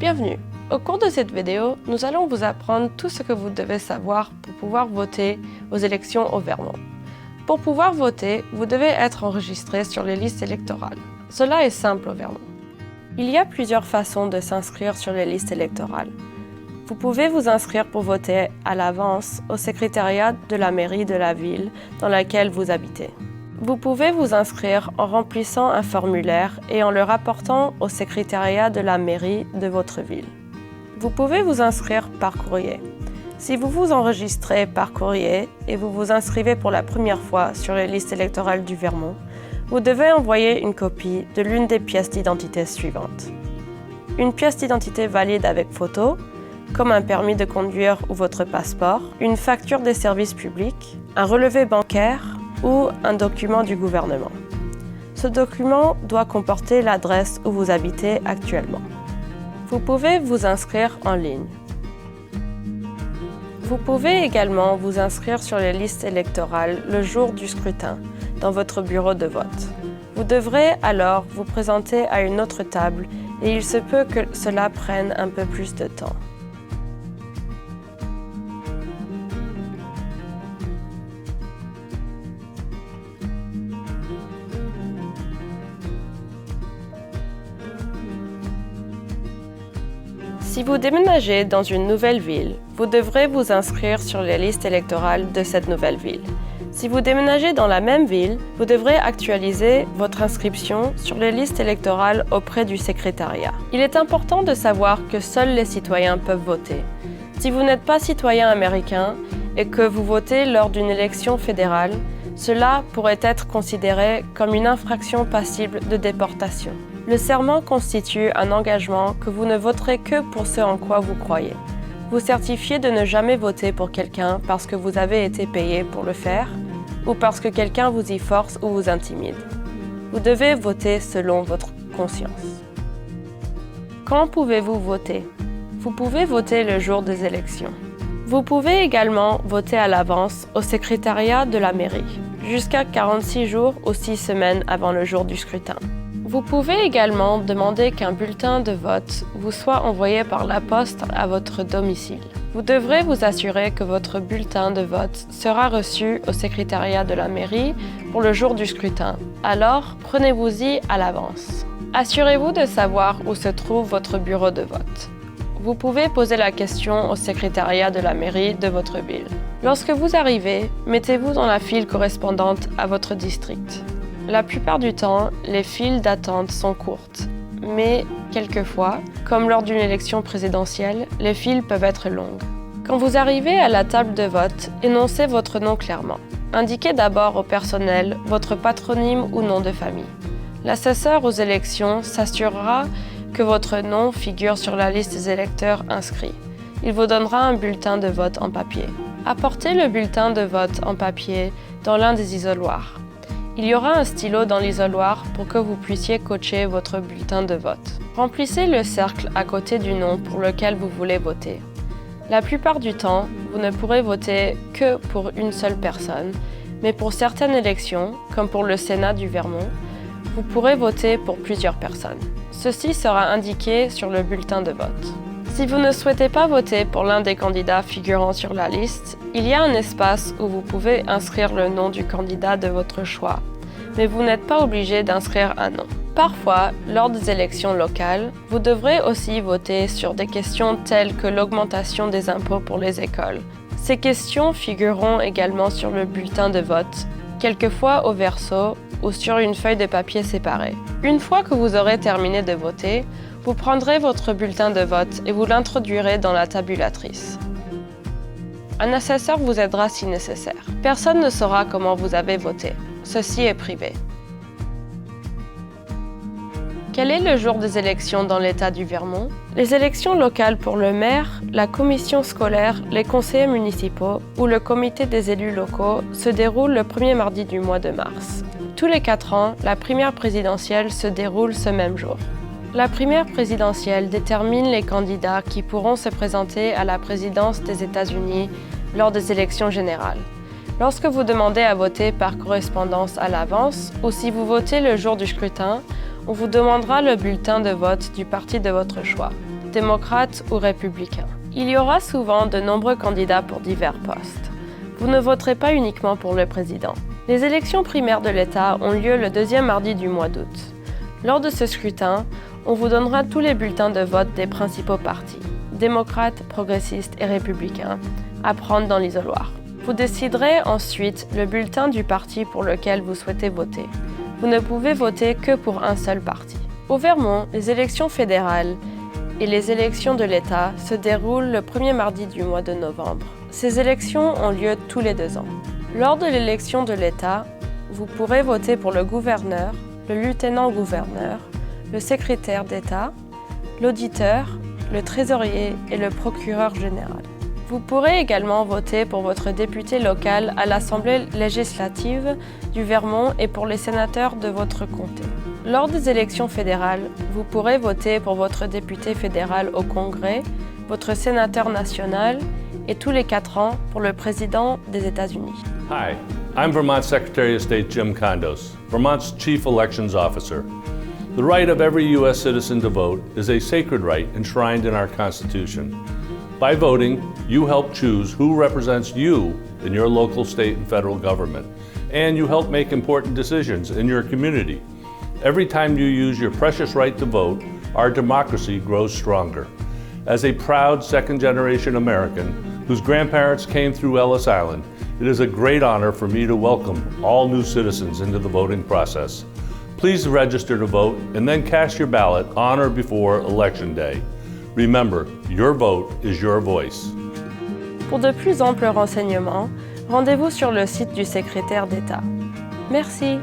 Bienvenue! Au cours de cette vidéo, nous allons vous apprendre tout ce que vous devez savoir pour pouvoir voter aux élections au Vermont. Pour pouvoir voter, vous devez être enregistré sur les listes électorales. Cela est simple au Vermont. Il y a plusieurs façons de s'inscrire sur les listes électorales. Vous pouvez vous inscrire pour voter à l'avance au secrétariat de la mairie de la ville dans laquelle vous habitez. Vous pouvez vous inscrire en remplissant un formulaire et en le rapportant au secrétariat de la mairie de votre ville. Vous pouvez vous inscrire par courrier. Si vous vous enregistrez par courrier et vous vous inscrivez pour la première fois sur les listes électorales du Vermont, vous devez envoyer une copie de l'une des pièces d'identité suivantes. Une pièce d'identité valide avec photo, comme un permis de conduire ou votre passeport, une facture des services publics, un relevé bancaire ou un document du gouvernement. Ce document doit comporter l'adresse où vous habitez actuellement. Vous pouvez vous inscrire en ligne. Vous pouvez également vous inscrire sur les listes électorales le jour du scrutin, dans votre bureau de vote. Vous devrez alors vous présenter à une autre table et il se peut que cela prenne un peu plus de temps. Si vous déménagez dans une nouvelle ville, vous devrez vous inscrire sur les listes électorales de cette nouvelle ville. Si vous déménagez dans la même ville, vous devrez actualiser votre inscription sur les listes électorales auprès du secrétariat. Il est important de savoir que seuls les citoyens peuvent voter. Si vous n'êtes pas citoyen américain et que vous votez lors d'une élection fédérale, cela pourrait être considéré comme une infraction passible de déportation. Le serment constitue un engagement que vous ne voterez que pour ce en quoi vous croyez. Vous certifiez de ne jamais voter pour quelqu'un parce que vous avez été payé pour le faire ou parce que quelqu'un vous y force ou vous intimide. Vous devez voter selon votre conscience. Quand pouvez-vous voter? Vous pouvez voter le jour des élections. Vous pouvez également voter à l'avance au secrétariat de la mairie, jusqu'à 46 jours ou 6 semaines avant le jour du scrutin. Vous pouvez également demander qu'un bulletin de vote vous soit envoyé par la poste à votre domicile. Vous devrez vous assurer que votre bulletin de vote sera reçu au secrétariat de la mairie pour le jour du scrutin. Alors, prenez-vous-y à l'avance. Assurez-vous de savoir où se trouve votre bureau de vote. Vous pouvez poser la question au secrétariat de la mairie de votre ville. Lorsque vous arrivez, mettez-vous dans la file correspondante à votre district. La plupart du temps, les files d'attente sont courtes, mais quelquefois, comme lors d'une élection présidentielle, les files peuvent être longues. Quand vous arrivez à la table de vote, énoncez votre nom clairement. Indiquez d'abord au personnel votre patronyme ou nom de famille. L'assesseur aux élections s'assurera que votre nom figure sur la liste des électeurs inscrits. Il vous donnera un bulletin de vote en papier. Apportez le bulletin de vote en papier dans l'un des isoloirs. Il y aura un stylo dans l'isoloir pour que vous puissiez cocher votre bulletin de vote. Remplissez le cercle à côté du nom pour lequel vous voulez voter. La plupart du temps, vous ne pourrez voter que pour une seule personne, mais pour certaines élections, comme pour le Sénat du Vermont, vous pourrez voter pour plusieurs personnes. Ceci sera indiqué sur le bulletin de vote. Si vous ne souhaitez pas voter pour l'un des candidats figurant sur la liste, il y a un espace où vous pouvez inscrire le nom du candidat de votre choix, mais vous n'êtes pas obligé d'inscrire un nom. Parfois, lors des élections locales, vous devrez aussi voter sur des questions telles que l'augmentation des impôts pour les écoles. Ces questions figureront également sur le bulletin de vote, quelquefois au verso ou sur une feuille de papier séparée. Une fois que vous aurez terminé de voter, vous prendrez votre bulletin de vote et vous l'introduirez dans la tabulatrice. Un assesseur vous aidera si nécessaire. Personne ne saura comment vous avez voté. Ceci est privé. Quel est le jour des élections dans l'État du Vermont? Les élections locales pour le maire, la commission scolaire, les conseillers municipaux ou le comité des élus locaux se déroulent le premier mardi du mois de mars. Tous les 4 ans, la primaire présidentielle se déroule ce même jour. La primaire présidentielle détermine les candidats qui pourront se présenter à la présidence des États-Unis lors des élections générales. Lorsque vous demandez à voter par correspondance à l'avance ou si vous votez le jour du scrutin, on vous demandera le bulletin de vote du parti de votre choix. démocrate ou républicain. Il y aura souvent de nombreux candidats pour divers postes. Vous ne voterez pas uniquement pour le président. Les élections primaires de l'État ont lieu le deuxième mardi du mois d'août. Lors de ce scrutin, on vous donnera tous les bulletins de vote des principaux partis, démocrates, progressistes et républicains, à prendre dans l'isoloir. Vous déciderez ensuite le bulletin du parti pour lequel vous souhaitez voter. Vous ne pouvez voter que pour un seul parti. Au Vermont, les élections fédérales et les élections de l'État se déroulent le premier mardi du mois de novembre. Ces élections ont lieu tous les 2 ans. Lors de l'élection de l'État, vous pourrez voter pour le gouverneur, le lieutenant-gouverneur, le secrétaire d'État, l'auditeur, le trésorier et le procureur général. Vous pourrez également voter pour votre député local à l'Assemblée législative du Vermont et pour les sénateurs de votre comté. Lors des élections fédérales, vous pourrez voter pour votre député fédéral au Congrès, votre sénateur national et tous les 4 ans pour le président des États-Unis. Hi, I'm Vermont Secretary of State Jim Kondos, Vermont's Chief Elections Officer. The right of every U.S. citizen to vote is a sacred right enshrined in our Constitution. By voting, you help choose who represents you in your local, state, and federal government, and you help make important decisions in your community. Every time you use your precious right to vote, our democracy grows stronger. As a proud second-generation American whose grandparents came through Ellis Island, it is a great honor for me to welcome all new citizens into the voting process. Please register to vote and then cast your ballot on or before Election Day. Remember, your vote is your voice. Pour de plus amples renseignements, rendez-vous sur le site du secrétaire d'État. Merci.